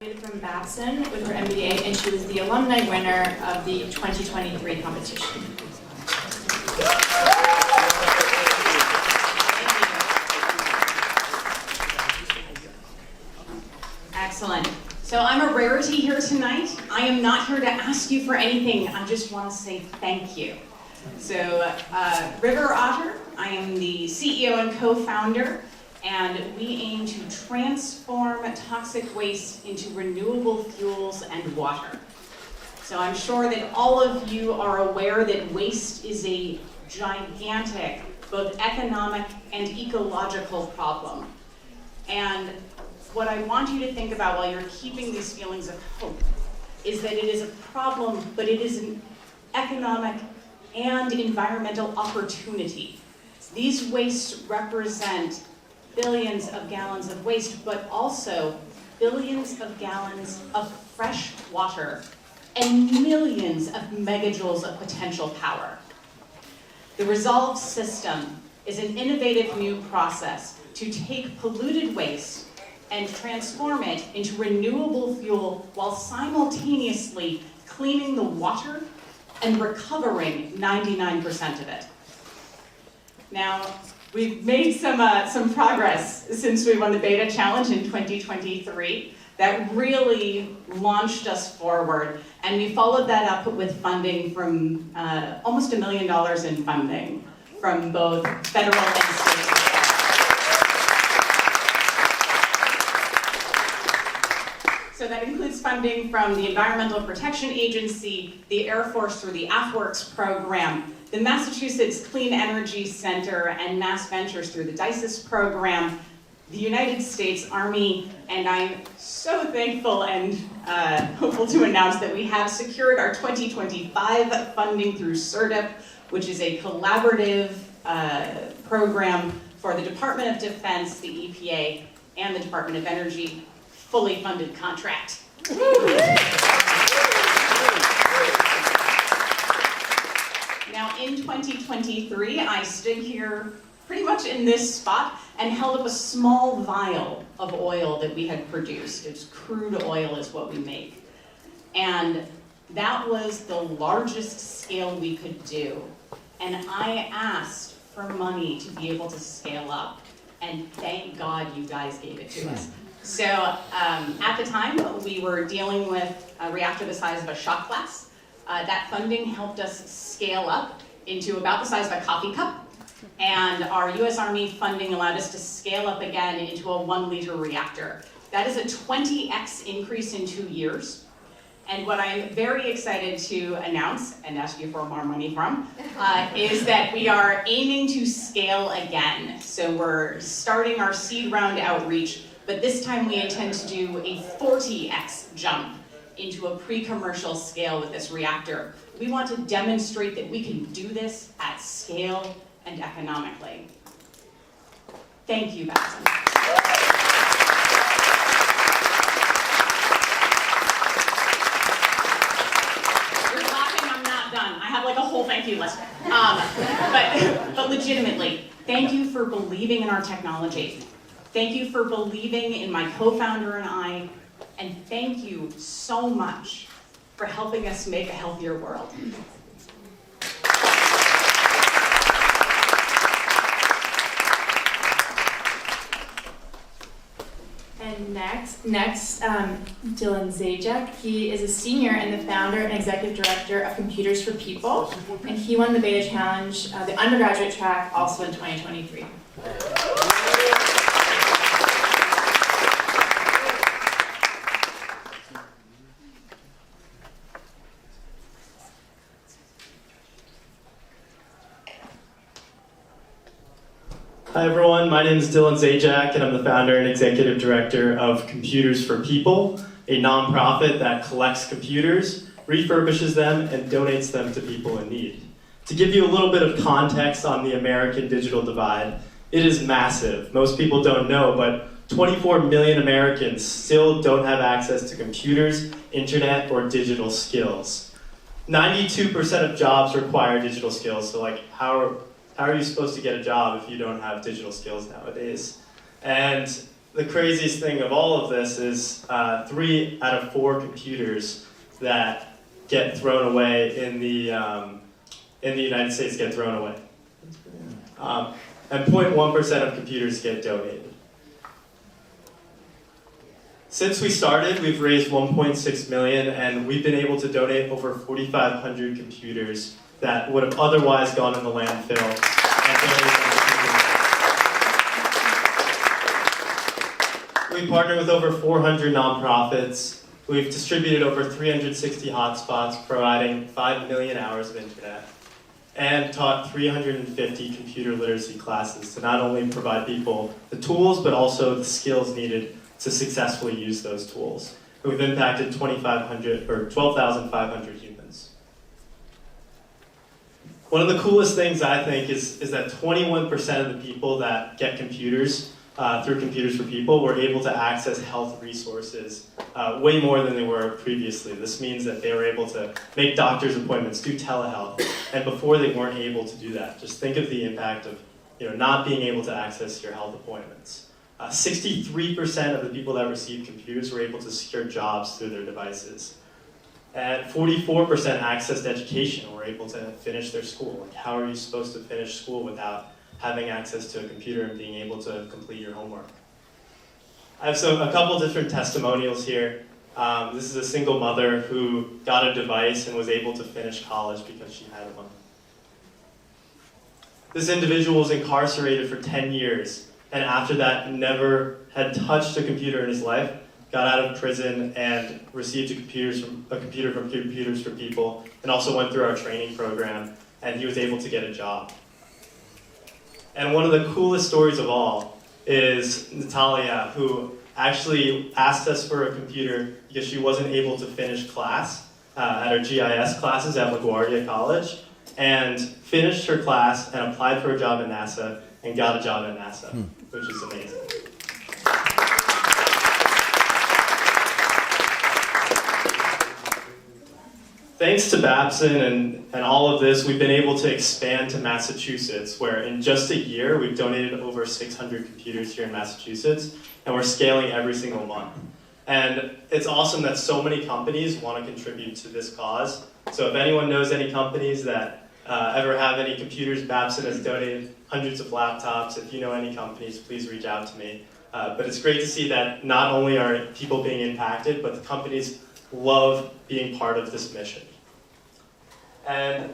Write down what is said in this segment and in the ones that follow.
From Babson with her MBA, and she was the alumni winner of the 2023 competition. Excellent. So I'm a rarity here tonight. I am not here to ask you for anything. I just want to say thank you. So River Otter, I am the CEO and co-founder, and we aim to transform toxic waste into renewable fuels and water. So I'm sure that all of you are aware that waste is a gigantic, both economic and ecological problem. And what I want you to think about while you're keeping these feelings of hope is that it is a problem, but it is an economic and environmental opportunity. These wastes represent billions of gallons of waste, but also billions of gallons of fresh water and millions of megajoules of potential power. The Resolve system is an innovative new process to take polluted waste and transform it into renewable fuel while simultaneously cleaning the water and recovering 99% of it. Now, we've made some progress since we won the beta challenge in 2023 that really launched us forward, and we followed that up with funding from almost $1 million in funding from both federal and state. So that includes funding from the Environmental Protection Agency, the Air Force through the AFWERX program, the Massachusetts Clean Energy Center, and Mass Ventures through the DICES program, the United States Army, and I'm so thankful and hopeful to announce that we have secured our 2025 funding through CERDIP, which is a collaborative program for the Department of Defense, the EPA, and the Department of Energy, fully funded contract. Now, in 2023, I stood here pretty much in this spot and held up a small vial of oil that we had produced. It's crude oil is what we make. And that was the largest scale we could do. And I asked for money to be able to scale up. And thank God you guys gave it to us. So at the time, we were dealing with a reactor the size of a shot glass. That funding helped us scale up into about the size of a coffee cup. And our US Army funding allowed us to scale up again into a 1-liter reactor. That is a 20x increase in 2 years. And what I'm very excited to announce, and ask you for more money from, is that we are aiming to scale again. So we're starting our seed round outreach, but this time we intend to do a 40x jump into a pre-commercial scale with this reactor. We want to demonstrate that we can do this at scale and economically. Thank you, Babson. You're laughing, I'm not done. I have like a whole thank you list. But legitimately, thank you for believing in our technology. Thank you for believing in my co-founder and I, and thank you so much for helping us make a healthier world. And next, Dylan Zajac. He is a senior and the founder and executive director of Computers for People, and he won the beta challenge, the undergraduate track, also in 2023. Hi everyone, my name is Dylan Zajac and I'm the founder and executive director of Computers for People, a nonprofit that collects computers, refurbishes them, and donates them to people in need. To give you a little bit of context on the American digital divide, it is massive. Most people don't know, but 24 million Americans still don't have access to computers, internet, or digital skills. 92% of jobs require digital skills, so like how are you supposed to get a job if you don't have digital skills nowadays? And the craziest thing of all of this is 3 out of 4 computers that get thrown away in the United States get thrown away. And 0.1% of computers get donated. Since we started, we've raised $1.6 million, and we've been able to donate over 4,500 computers that would have otherwise gone in the landfill. We partner with over 400 nonprofits. We've distributed over 360 hotspots, providing 5 million hours of internet, and taught 350 computer literacy classes to not only provide people the tools, but also the skills needed to successfully use those tools. We've impacted 12,500 humans. One of the coolest things I think is that 21% of the people that get computers through Computers for People were able to access health resources way more than they were previously. This means that they were able to make doctor's appointments, do telehealth, and before they weren't able to do that. Just think of the impact of not being able to access your health appointments. 63% of the people that received computers were able to secure jobs through their devices. And 44% accessed education and were able to finish their school. Like, how are you supposed to finish school without having access to a computer and being able to complete your homework? I have a couple different testimonials here. This is a single mother who got a device and was able to finish college because she had one. This individual was incarcerated for 10 years. And after that, never had touched a computer in his life, got out of prison and received a computer from Computers for People, and also went through our training program, and he was able to get a job. And one of the coolest stories of all is Natalia, who actually asked us for a computer because she wasn't able to finish class at her GIS classes at LaGuardia College, and finished her class and applied for a job at NASA, and got a job at NASA, which is amazing. Thanks to Babson and all of this, we've been able to expand to Massachusetts, where in just a year, we've donated over 600 computers here in Massachusetts, and we're scaling every single month. And it's awesome that so many companies want to contribute to this cause. So if anyone knows any companies that ever have any computers, Babson has donated hundreds of laptops. If you know any companies, please reach out to me. But it's great to see that not only are people being impacted, but the companies love being part of this mission. And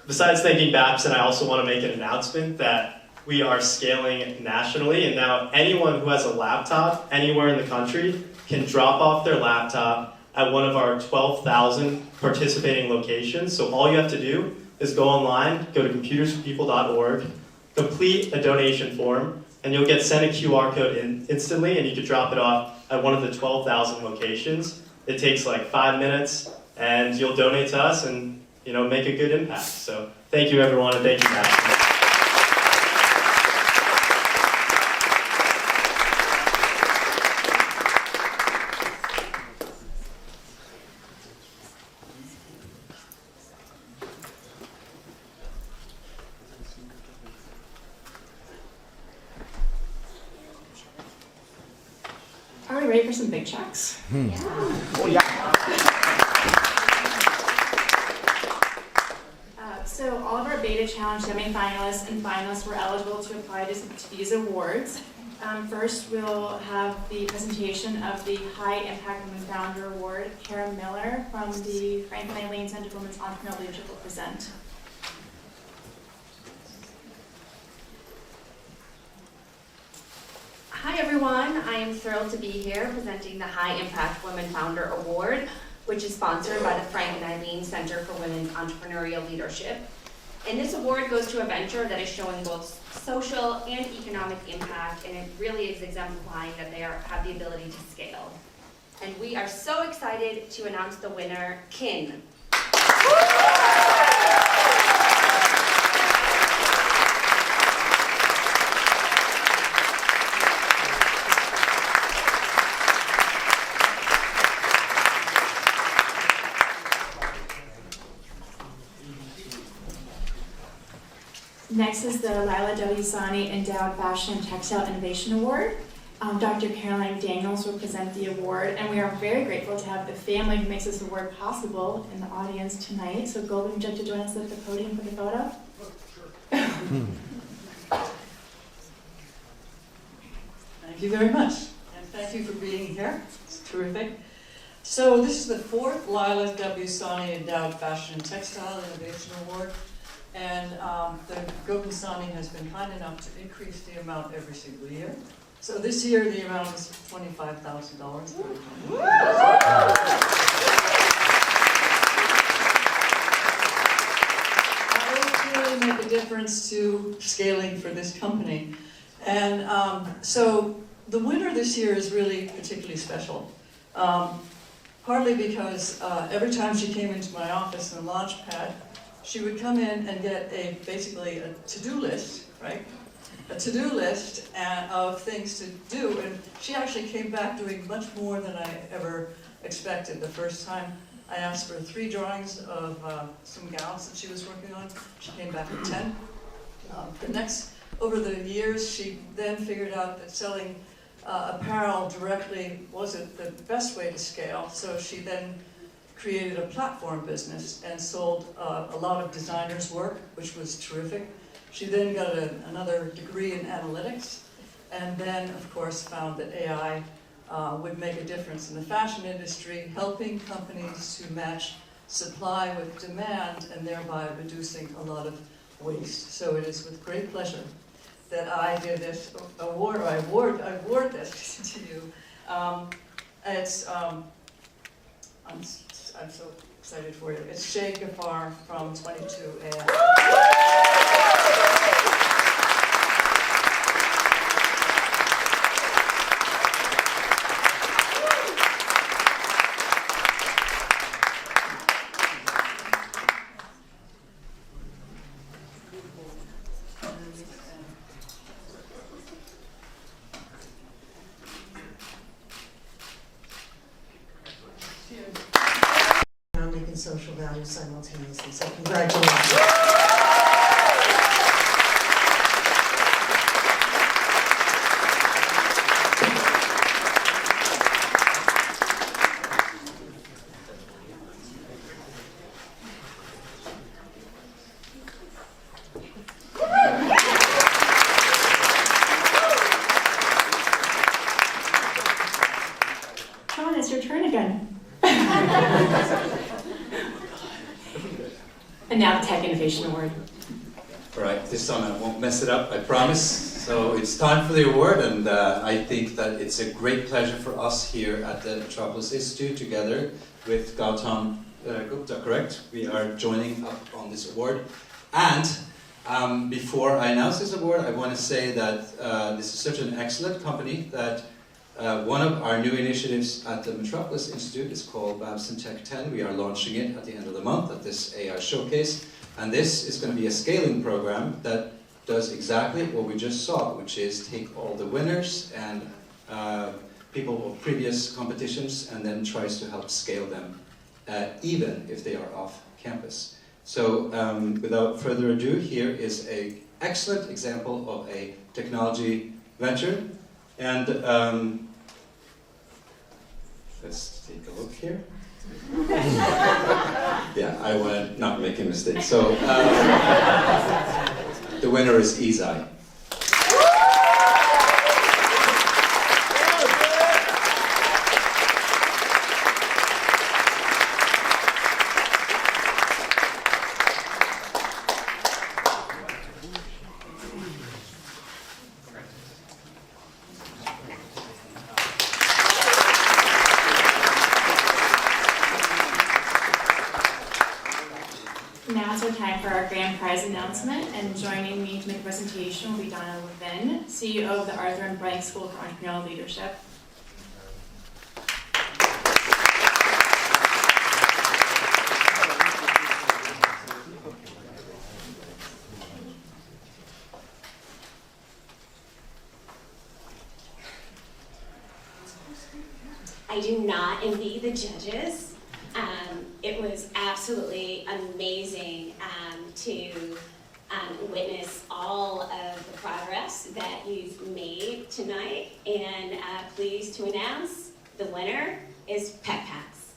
besides thanking Babson, I also want to make an announcement that we are scaling nationally, and now anyone who has a laptop anywhere in the country can drop off their laptop at one of our 12,000 participating locations. So all you have to do is go online, go to computersforpeople.org, complete a donation form, and you'll get sent a QR code instantly, and you can drop it off at one of the 12,000 locations. It takes like 5 minutes, and you'll donate to us and make a good impact. So thank you, everyone, and thank you, Babson. Are we ready for some big checks? Yeah. Oh, yeah. So all of our Beta Challenge semi-finalists and finalists were eligible to apply to these awards. First, we'll have the presentation of the High Impact Women Founder Award. Kara Miller from the Frank and Eileen Center for Women's Entrepreneurial Leadership will present. Hi everyone, I am thrilled to be here presenting the High Impact Women Founder Award, which is sponsored by the Frank and Eileen Center for Women's Entrepreneurial Leadership. And this award goes to a venture that is showing both social and economic impact, and it really is exemplifying that they have the ability to scale. And we are so excited to announce the winner, Kin. Next is the Lila W. Sani Endowed Fashion and Textile Innovation Award. Dr. Caroline Daniels will present the award, and we are very grateful to have the family who makes this award possible in the audience tonight. So Golden, would you like to join us at the podium for the photo? Thank you very much, and thank you for being here. It's terrific. So this is the 4th Lila W. Sani Endowed Fashion and Textile Innovation Award, and the Golden Sani has been kind enough to increase the amount every single year. So this year the amount is $25,000. That will really make a difference to scaling for this company. And so the winner this year is really particularly special. Partly because every time she came into my office in a launch pad, she would come in and get basically a to-do list, right? A to-do list of things to do, and she actually came back doing much more than I ever expected. The first time I asked for 3 drawings of some gowns that she was working on, she came back with 10. Over the years, she then figured out that selling apparel directly wasn't the best way to scale, so she then created a platform business and sold a lot of designers' work, which was terrific. She then got another degree in analytics, and then, of course, found that AI would make a difference in the fashion industry, helping companies to match supply with demand and thereby reducing a lot of waste. So it is with great pleasure that I give this award, or I award this to you. I'm so excited for you. It's Shay Gafar from 22AM. Economic and social value simultaneously. So congratulations. Sean, it's your turn again. And now the Tech Innovation Award. All right, this time I won't mess it up, I promise. So it's time for the award, and I think that it's a great pleasure for us here at the Metropolis Institute, together with Gautam Gupta, correct? We are joining up on this award. And before I announce this award, I want to say that this is such an excellent company that one of our new initiatives at the Metropolis Institute is called Babson Tech 10. We are launching it at the end of the month at this AI showcase. And this is going to be a scaling program that does exactly what we just saw, which is take all the winners and people of previous competitions and then tries to help scale them, even if they are off campus. So without further ado, here is an excellent example of a technology venture. And let's take a look here. Yeah, I want to not make a mistake. So the winner is Izai. Now it's our time for our grand prize announcement, and joining me to make a presentation will be Donna Levin, CEO of the Arthur and Blank School for Entrepreneurial Leadership. I do not envy the judges. It was absolutely amazing to witness all of the progress that you've made tonight. And pleased to announce the winner is Pet Packs.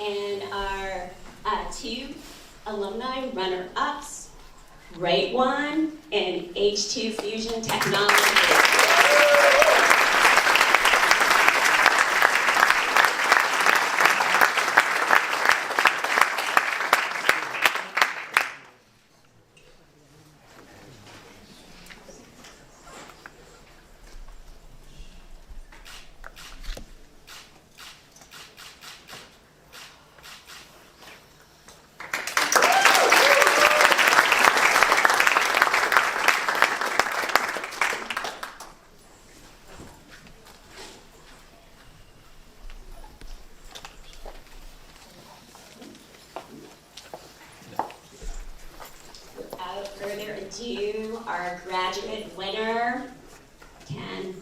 And our two alumni runner-ups, Rate 1 and H2 Fusion Technology. Without further ado, our graduate winner, Ken.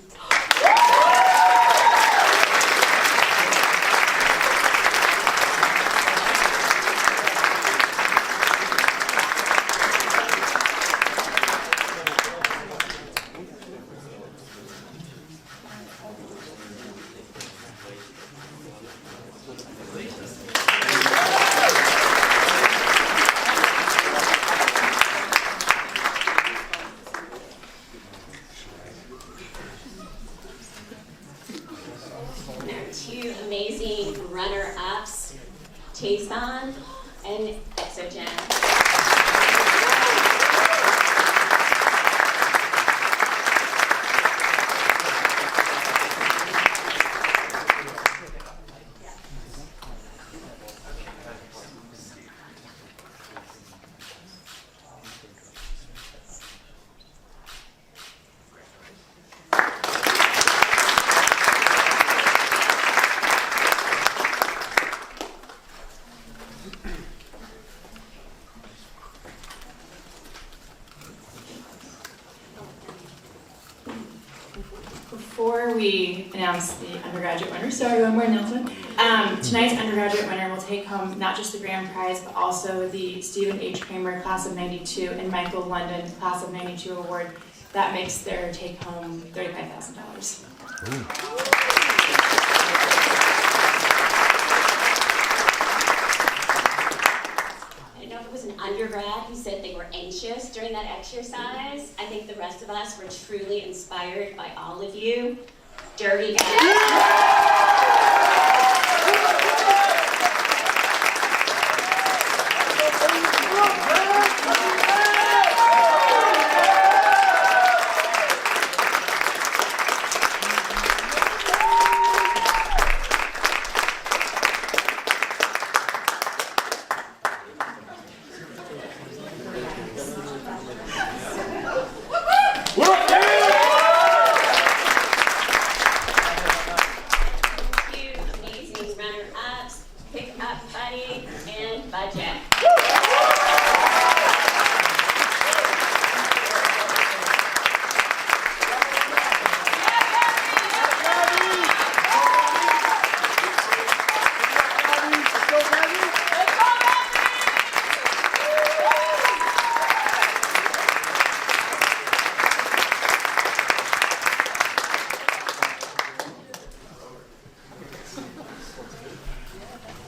And our two amazing runner-ups, Jason and Exogen. Before we announce the undergraduate winner, sorry, one more announcement. Tonight's undergraduate winner will take home not just the grand prize, but also the Stephen H. Kramer Class of '92 and Michael London Class of '92 award. That makes their take home $35,000. I don't know if it was an undergrad who said they were anxious during that exercise. I think the rest of us were truly inspired by all of you. Dirty guys. Two amazing runner-ups, Pick Up Buddy and Budget.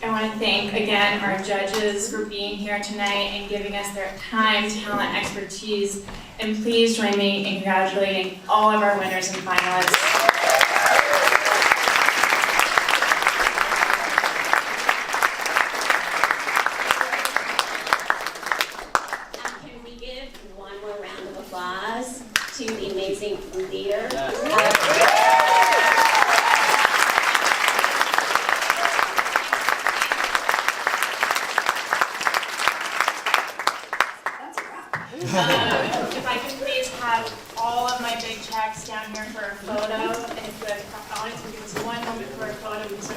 I want to thank again our judges for being here tonight and giving us their time, talent, expertise, and please join me in congratulating all of our winners and finalists. Can we give one more round of applause leader. If I could please have all of my big checks down here for a photo, and if the audience can give us one moment for a photo, we'd be so